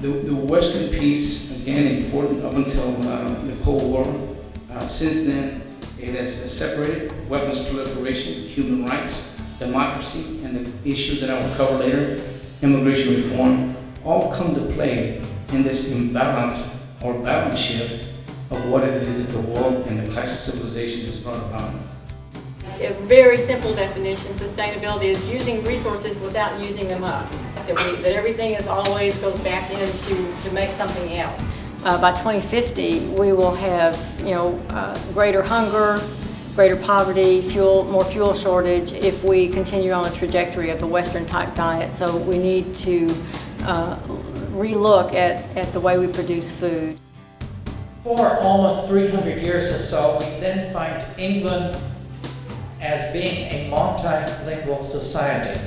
The Western piece, again, important up until the Cold War. Since then, it has separated weapons proliferation, human rights, democracy, and the issue that I will cover later, immigration reform, all come to play in this imbalance or balance shift of what it is that the world and the class of civilization has brought about. A very simple definition, sustainability is using resources without using them up. That everything is always goes back in to make something else. By 2050, we will have greater hunger, greater poverty, more fuel shortage if we continue on a trajectory of the Western type diet. So we need to relook at the way we produce food. For almost 300 years or so, we then find England as being a multilingual society.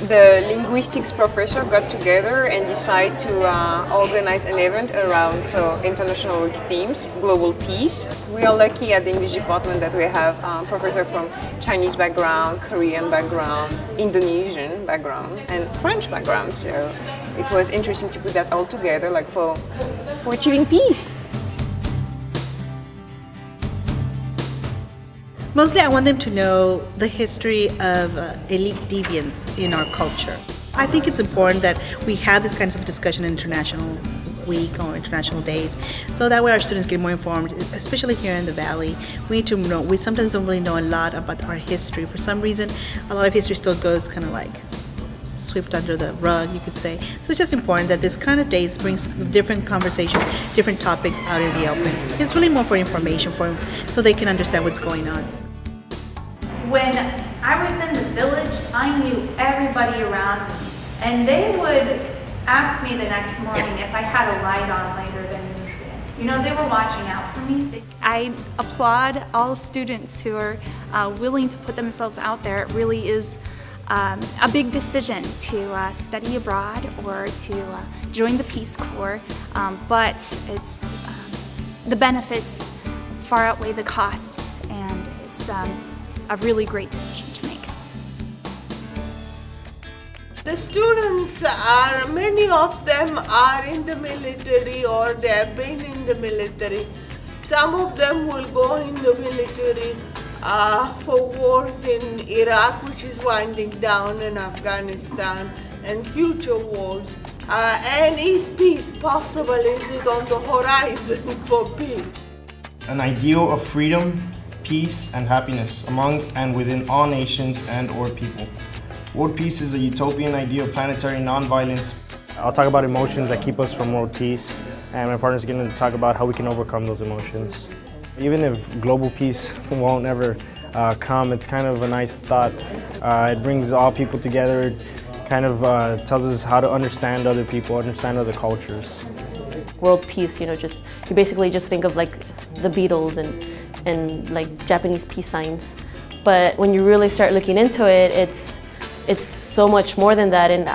The linguistics professor got together and decided to organize an event around international themes, global peace. We are lucky at the English department that we have professors from Chinese background, Korean background, Indonesian background, and French background. So it was interesting to put that all together, like for achieving peace. Mostly I want them to know the history of elite deviance in our culture. I think it's important that we have this kind of discussion in International Week or International Days, so that way our students get more informed, especially here in the Valley. We need to know, we sometimes don't really know a lot about our history. For some reason, a lot of history still goes kind of like swept under the rug, you could say. So it's just important that this kind of days brings different conversations, different topics out in the open. It's really more for information, so they can understand what's going on. When I was in the village, I knew everybody around me, and they would ask me the next morning if I had a light on later than usual. You know, they were watching out for me. I applaud all students who are willing to put themselves out there. It really is a big decision to study abroad or to join the Peace Corps, but it's the benefits far outweigh the costs, and it's a really great decision to make. The students many of them are in the military or they have been in the military. Some of them will go in the military for wars in Iraq, which is winding down, in Afghanistan, and future wars. And is peace possible? Is it on the horizon for peace? An ideal of freedom, peace, and happiness among and within all nations and or people. World peace is a utopian idea of planetary nonviolence. I'll talk about emotions that keep us from world peace, and my partner's going to talk about how we can overcome those emotions. Even if global peace won't ever come, it's kind of a nice thought. It brings all people together. It kind of tells us how to understand other people, understand other cultures. World peace, you basically just think of like the Beatles and like Japanese peace signs. But when you really start looking into it, it's so much more than that, and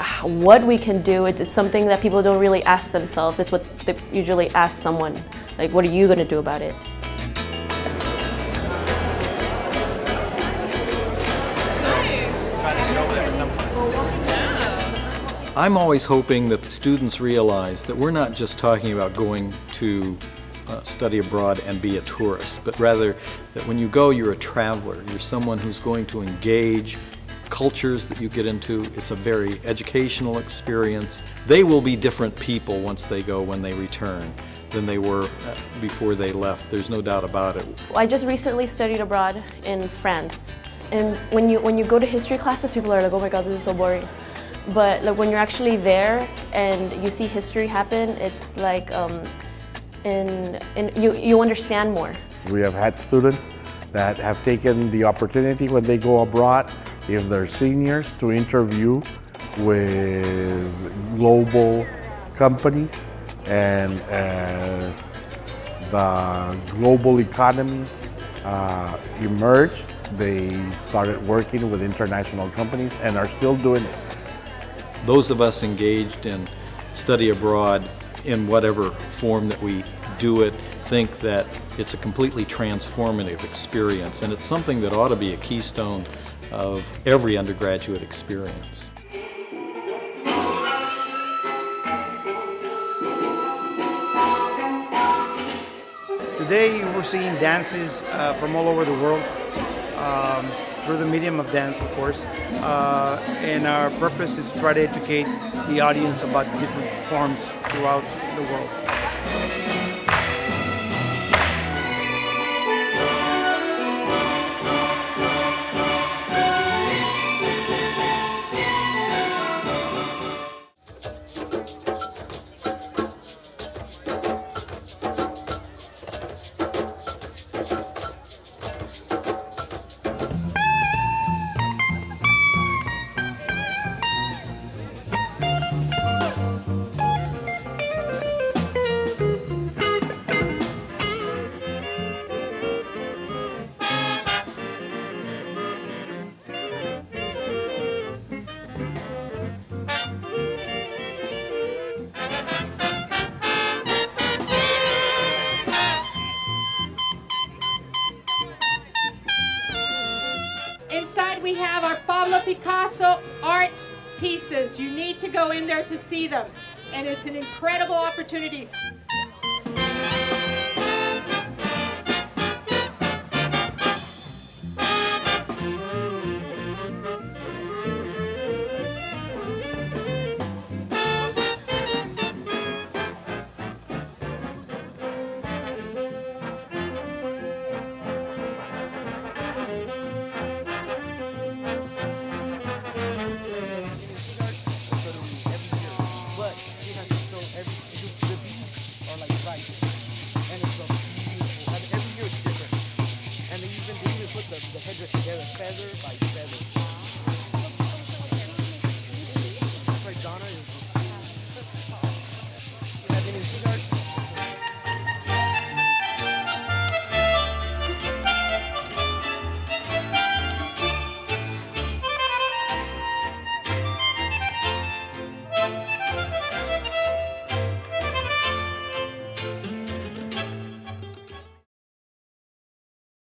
what we can do, it's something that people don't really ask themselves. It's what they usually ask someone, like, what are you going to do about it? I'm always hoping that the students realize that we're not just talking about going to study abroad and be a tourist, but rather that when you go, you're a traveler. You're someone who's going to engage cultures that you get into. It's a very educational experience. They will be different people once they go, when they return, than they were before they left. There's no doubt about it. I just recently studied abroad in France, and when you go to history classes, people are like, oh my god, this is so boring. But like when you're actually there and you see history happen, it's like you understand more. We have had students that have taken the opportunity when they go abroad, if they're seniors, to interview with global companies, and as the global economy emerged, they started working with international companies and are still doing it. Those of us engaged in study abroad in whatever form that we do it think that it's a completely transformative experience, and it's something that ought to be a keystone of every undergraduate experience. Today we're seeing dances from all over the world, through the medium of dance, of course. And our purpose is to try to educate the audience about different forms throughout the world. Inside we have our Pablo Picasso art pieces. You need to go in there to see them. And it's an incredible opportunity.